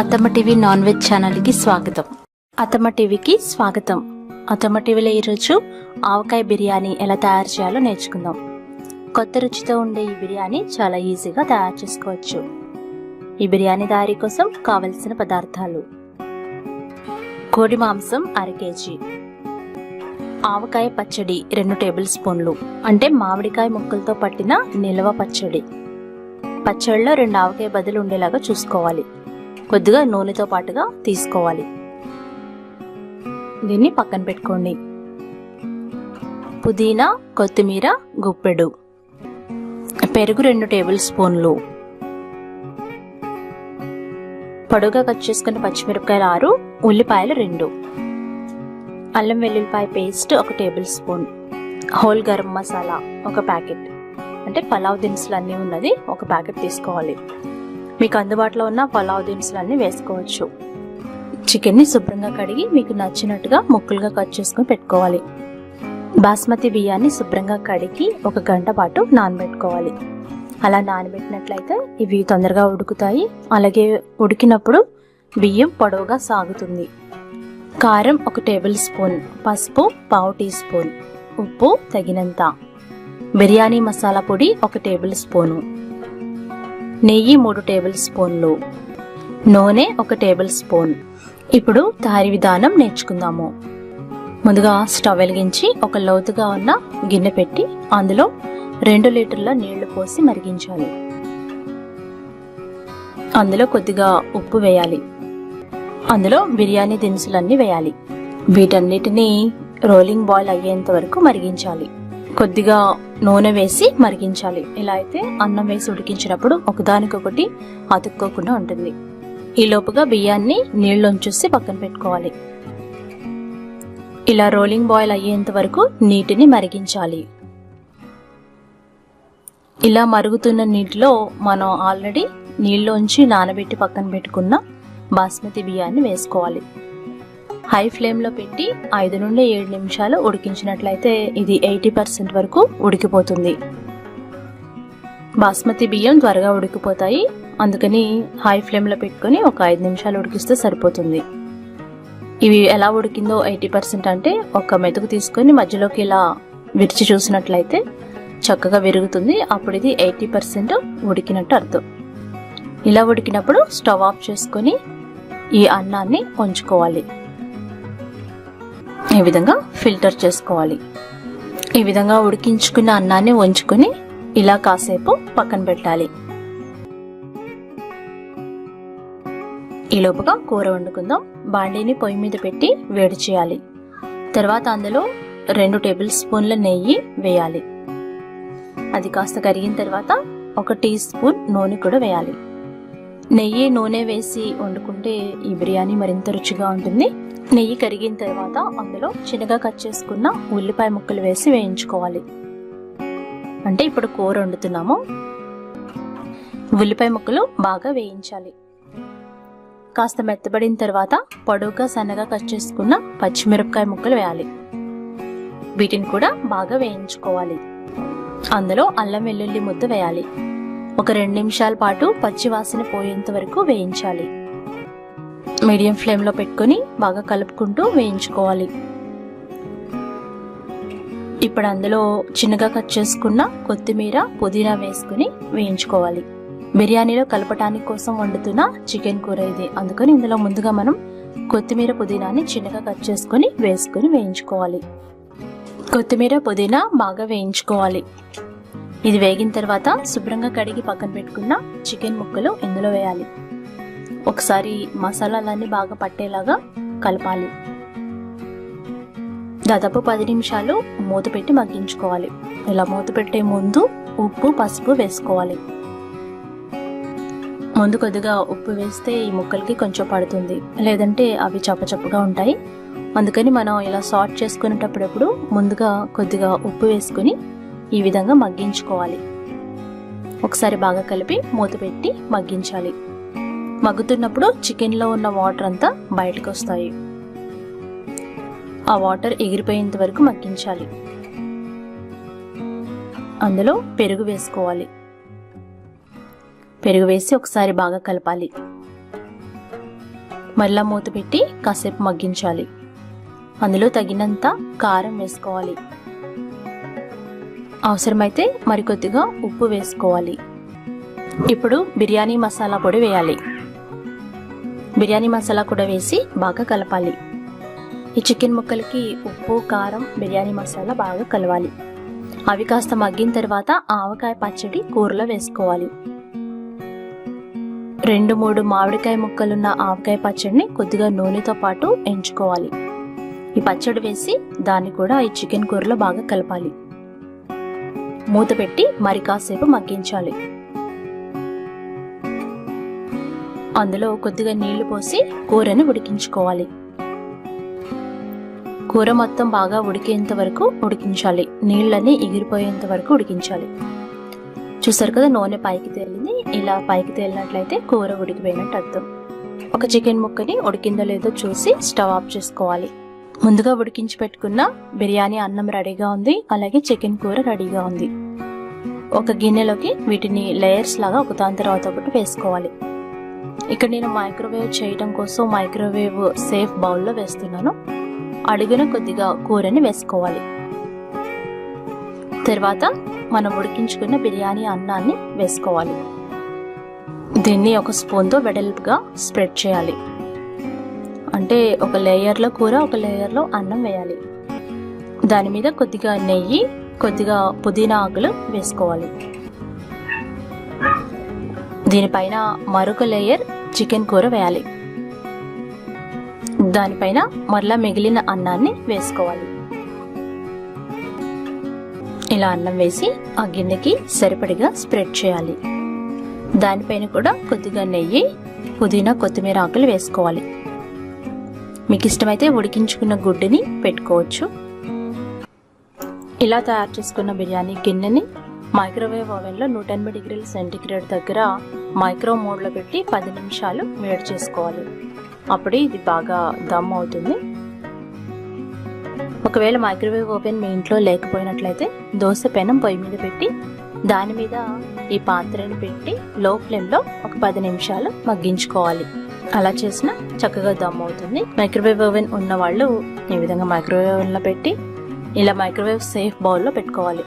అత్తమ్మ TV non veg ఛానల్కి స్వాగతం. అత్తమ్మ టీవీకి స్వాగతం. అత్తమ్మ టీవీలో ఈరోజు ఆవకాయ బిర్యానీ ఎలా తయారు చేయాలో నేర్చుకుందాం. కొత్త రుచితో ఉండే ఈ బిర్యానీ చాలా ఈజీగా తయారు చేసుకోవచ్చు. ఈ బిర్యానీ తయారీ కోసం కావలసిన పదార్థాలు: కోడి మాంసం 1/2 కేజీ, ఆవకాయ పచ్చడి 2 టేబుల్ స్పూన్లు, అంటే మామిడికాయ ముక్కలతో పట్టిన నిల్వ పచ్చడి. పచ్చడిలో 2 ఆవకాయ బదులు ఉండేలాగా చూసుకోవాలి. కొద్దిగా నూనెతో పాటుగా తీసుకోవాలి. దీన్ని పక్కన పెట్టుకోండి. పుదీనా, కొత్తిమీర గుప్పెడు, పెరుగు 2 టేబుల్ స్పూన్లు, పొడుగా కట్ చేసుకున్న పచ్చిమిరపకాయలు 6, ఉల్లిపాయలు 2, అల్లం వెల్లుల్లిపాయ paste 1 tablespoon, whole garam masala 1 packet, అంటే పలావ్ దినుసులు అన్నీ ఉన్నది 1 ప్యాకెట్ తీసుకోవాలి. మీకు అందుబాటులో ఉన్న పలావ్ దినుసులన్నీ వేసుకోవచ్చు. చికెన్ని శుభ్రంగా కడిగి మీకు నచ్చినట్టుగా ముక్కలుగా కట్ చేసుకుని పెట్టుకోవాలి. బాస్మతి బియ్యాన్ని శుభ్రంగా కడిగి 1 గంట పాటు నానబెట్టుకోవాలి. అలా నానబెట్టినట్లయితే ఇవి తొందరగా ఉడుకుతాయి. అలాగే ఉడికినప్పుడు బియ్యం పొడవుగా సాగుతుంది. కారం 1 టేబుల్ స్పూన్, పసుపు 1/2 టీ స్పూన్, ఉప్పు తగినంత, బిర్యానీ మసాలా పొడి 1 టేబుల్ స్పూను, నెయ్యి 3 టేబుల్ స్పూన్లు, నూనె 1 టేబుల్ స్పూన్. ఇప్పుడు తయారీ విధానం నేర్చుకుందాము. ముందుగా స్టవ్ వెలిగించి ఒక లోతుగా ఉన్న గిన్నె పెట్టి అందులో 2 లీటర్ల నీళ్లు పోసి మరిగించాలి. అందులో కొద్దిగా ఉప్పు వేయాలి. అందులో బిర్యానీ దినుసులన్నీ వేయాలి. వీటన్నిటిని రోలింగ్ బాయిల్ అయ్యేంత వరకు మరిగించాలి. కొద్దిగా నూనె వేసి మరిగించాలి. ఇలా అయితే అన్నం వేసి ఉడికించినప్పుడు ఒకదానికొకటి అతుక్కోకుండా ఉంటుంది. ఈ లోపుగా బియ్యాన్ని నీళ్ళొంచేసి పక్కన పెట్టుకోవాలి. ఇలా రోలింగ్ బాయిల్ అయ్యేంత వరకు నీటిని మరిగించాలి. ఇలా మరుగుతున్న నీటిలో మనం ఆల్రెడీ నీళ్ళలోంచి నానబెట్టి పక్కన పెట్టుకున్న బాస్మతి బియ్యాన్ని వేసుకోవాలి. హై ఫ్లేమ్లో పెట్టి 5 నుండి 7 నిమిషాలు ఉడికించినట్లయితే ఇది 80% వరకు ఉడికిపోతుంది. బాస్మతి బియ్యం త్వరగా ఉడికిపోతాయి. అందుకని హై ఫ్లేమ్లో పెట్టుకొని ఒక 5 నిమిషాలు ఉడికిస్తే సరిపోతుంది. ఇవి ఎలా ఉడికిందో 80% అంటే ఒక మెతుకు తీసుకొని మధ్యలోకి ఇలా విరిచి చూసినట్లయితే చక్కగా విరుగుతుంది. అప్పుడు ఇది 80% ఉడికినట్టు అర్థం. ఇలా ఉడికినప్పుడు స్టవ్ ఆఫ్ చేసుకొని ఈ అన్నాన్ని ఉంచుకోవాలి. ఈ విధంగా ఫిల్టర్ చేసుకోవాలి. ఈ విధంగా ఉడికించుకున్న అన్నాన్ని ఉంచుకొని ఇలా కాసేపు పక్కన పెట్టాలి. ఈలోపుగా కూర వండుకుందాం. బాండీని పొయ్యి మీద పెట్టి వేడి చేయాలి. తర్వాత అందులో 2 టేబుల్ స్పూన్ల నెయ్యి వేయాలి. అది కాస్త కరిగిన తర్వాత 1 టీ స్పూన్ నూనె కూడా వేయాలి. నెయ్యి నూనె వేసి వండుకుంటే ఈ బిర్యానీ మరింత రుచిగా ఉంటుంది. నెయ్యి కరిగిన తర్వాత అందులో చిన్నగా కట్ చేసుకున్న ఉల్లిపాయ ముక్కలు వేసి వేయించుకోవాలి. అంటే ఇప్పుడు కూర వండుతున్నాము. ఉల్లిపాయ ముక్కలు బాగా వేయించాలి. కాస్త మెత్తబడిన తర్వాత పొడవుగా సన్నగా కట్ చేసుకున్న పచ్చిమిరపకాయ ముక్కలు వేయాలి. వీటిని కూడా బాగా వేయించుకోవాలి. అందులో అల్లం వెల్లుల్లి ముద్ద వేయాలి. ఒక 2 నిమిషాల పాటు పచ్చి వాసన పోయేంత వరకు వేయించాలి. మీడియం ఫ్లేమ్లో పెట్టుకొని బాగా కలుపుకుంటూ వేయించుకోవాలి. ఇప్పుడు అందులో చిన్నగా కట్ చేసుకున్న కొత్తిమీర, పుదీనా వేసుకుని వేయించుకోవాలి. బిర్యానీలో కలపటానికి కోసం వండుతున్న చికెన్ కూర ఇది. అందుకని ఇందులో ముందుగా మనం కొత్తిమీర, పుదీనాని చిన్నగా కట్ చేసుకుని వేసుకుని వేయించుకోవాలి. కొత్తిమీర, పుదీనా బాగా వేయించుకోవాలి. ఇది వేగిన తర్వాత శుభ్రంగా కడిగి పక్కన పెట్టుకున్న చికెన్ ముక్కలు ఇందులో వేయాలి. ఒకసారి మసాలాలన్నీ బాగా పట్టేలాగా కలపాలి. దాదాపు 10 నిమిషాలు మూత పెట్టి మగ్గించుకోవాలి. ఇలా మూత పెట్టే ముందు ఉప్పు, పసుపు వేసుకోవాలి. ముందు కొద్దిగా ఉప్పు వేస్తే ఈ ముక్కలకి కొంచెం పడుతుంది, లేదంటే అవి చప్పచప్పుగా ఉంటాయి. అందుకని మనం ఇలా సార్ట్ చేసుకునేటప్పుడు ముందుగా కొద్దిగా ఉప్పు వేసుకుని ఈ విధంగా మగ్గించుకోవాలి. ఒకసారి బాగా కలిపి మూత పెట్టి మగ్గించాలి. మగ్గుతున్నప్పుడు చికెన్లో ఉన్న వాటర్ అంతా బయటకు వస్తాయి. ఆ వాటర్ ఎగిరిపోయేంత వరకు మగ్గించాలి. అందులో పెరుగు వేసుకోవాలి. పెరుగు వేసి ఒకసారి బాగా కలపాలి. మరలా మూత పెట్టి కాసేపు మగ్గించాలి. అందులో తగినంత కారం వేసుకోవాలి. అవసరమైతే మరికొద్దిగా ఉప్పు వేసుకోవాలి. ఇప్పుడు బిర్యానీ మసాలా పొడి వేయాలి. బిర్యానీ మసాలా కూడా వేసి బాగా కలపాలి. ఈ చికెన్ ముక్కలకి ఉప్పు, కారం, బిర్యానీ మసాలా బాగా కలవాలి. అవి కాస్త మగ్గిన తర్వాత ఆవకాయ పచ్చడి కూరలో వేసుకోవాలి. 2-3 మామిడికాయ ముక్కలున్న ఆవకాయ పచ్చడిని కొద్దిగా నూనెతో పాటు ఎంచుకోవాలి. ఈ పచ్చడి వేసి దాన్ని కూడా ఈ చికెన్ కూరలో బాగా కలపాలి. మూత పెట్టి మరి కాసేపు మగ్గించాలి. అందులో కొద్దిగా నీళ్లు పోసి కూరని ఉడికించుకోవాలి. కూర మొత్తం బాగా ఉడికేంత వరకు ఉడికించాలి. నీళ్ళని ఎగిరిపోయేంత వరకు ఉడికించాలి. చూసారు కదా, నూనె పైకి తేలింది. ఇలా పైకి తేలినట్లయితే కూర ఉడికిపోయినట్టు అర్థం. ఒక చికెన్ ముక్కని ఉడికిందో లేదో చూసి స్టవ్ ఆఫ్ చేసుకోవాలి. ముందుగా ఉడికించి పెట్టుకున్న బిర్యానీ అన్నం రెడీగా ఉంది. అలాగే చికెన్ కూర రెడీగా ఉంది. ఒక గిన్నెలోకి వీటిని లేయర్స్ లాగా ఒక దాని తర్వాత ఒకటి వేసుకోవాలి. ఇక్కడ నేను మైక్రోవేవ్ చేయడం కోసం మైక్రోవేవ్ సేఫ్ బౌల్లో వేస్తున్నాను. అడుగున కొద్దిగా కూరని వేసుకోవాలి. తర్వాత మనం ఉడికించుకున్న బిర్యానీ అన్నాన్ని వేసుకోవాలి. దీన్ని ఒక స్పూన్తో వెడల్పుగా స్ప్రెడ్ చేయాలి. అంటే ఒక లేయర్లో కూర, ఒక లేయర్లో అన్నం వేయాలి. దాని మీద కొద్దిగా నెయ్యి, కొద్దిగా పుదీనా ఆకులు వేసుకోవాలి. దీనిపైన మరొక లేయర్ చికెన్ కూర వేయాలి. దానిపైన మరలా మిగిలిన అన్నాన్ని వేసుకోవాలి. ఇలా అన్నం వేసి ఆ గిన్నెకి సరిపడిగా స్ప్రెడ్ చేయాలి. దానిపైన కూడా కొద్దిగా నెయ్యి, పుదీనా, కొత్తిమీర ఆకులు వేసుకోవాలి. మీకు ఇష్టమైతే ఉడికించుకున్న గుడ్డుని పెట్టుకోవచ్చు. ఇలా తయారు చేసుకున్న బిర్యానీ గిన్నెని మైక్రోవేవ్ ఓవెన్లో 180 డిగ్రీల సెంటీగ్రేడ్ దగ్గర మైక్రో మోడ్లో పెట్టి 10 నిమిషాలు వేడి చేసుకోవాలి. అప్పుడే ఇది బాగా దమ్ అవుతుంది. ఒకవేళ మైక్రోవేవ్ ఓవెన్ మీ ఇంట్లో లేకపోయినట్లయితే దోశ పెనం పొయ్యి మీద పెట్టి దాని మీద ఈ పాత్రని పెట్టి లో ఫ్లేమ్లో ఒక 10 నిమిషాలు మగ్గించుకోవాలి. అలా చేసినా చక్కగా దమ్ అవుతుంది. మైక్రోవేవ్ ఓవెన్ ఉన్న వాళ్ళు ఈ విధంగా మైక్రోవేవ్ ఓవెన్లో పెట్టి ఇలా మైక్రోవేవ్ సేఫ్ బౌల్లో పెట్టుకోవాలి.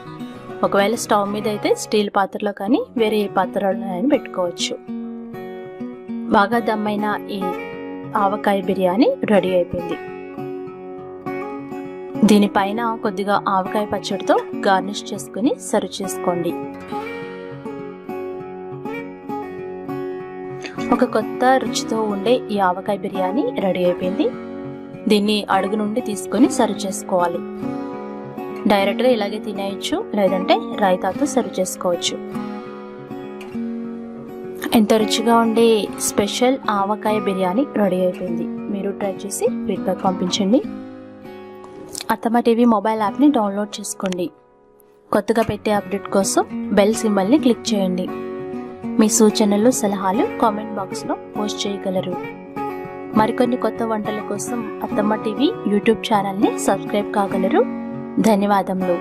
ఒకవేళ స్టవ్ మీద అయితే స్టీల్ పాత్రలో కానీ వేరే ఏ పాత్రలో అయినా పెట్టుకోవచ్చు. బాగా దమ్మైన ఈ ఆవకాయ బిర్యానీ రెడీ అయిపోయింది. దీనిపైన కొద్దిగా ఆవకాయ పచ్చడితో గార్నిష్ చేసుకుని సర్వ్ చేసుకోండి. ఒక కొత్త రుచితో ఉండే ఈ ఆవకాయ బిర్యానీ రెడీ అయిపోయింది. దీన్ని అడుగు నుండి తీసుకొని సర్వ్ చేసుకోవాలి. డైరెక్ట్గా ఇలాగే తినేయచ్చు, లేదంటే రైతాతో సర్వ్ చేసుకోవచ్చు. ఎంతో రుచిగా ఉండే స్పెషల్ ఆవకాయ బిర్యానీ రెడీ అయిపోయింది. మీరు ట్రై చేసి ఫీడ్బ్యాక్ పంపించండి. అత్తమ్మ టీవీ మొబైల్ యాప్ని డౌన్లోడ్ చేసుకోండి. కొత్తగా పెట్టే అప్డేట్ కోసం బెల్ సింబల్ని క్లిక్ చేయండి. మీ సూచనలు, సలహాలు కామెంట్ బాక్స్లో పోస్ట్ చేయగలరు. మరికొన్ని కొత్త వంటల కోసం అత్తమ్మ టీవీ యూట్యూబ్ ఛానల్ని సబ్స్క్రైబ్ కాగలరు. ధన్యవాదములు.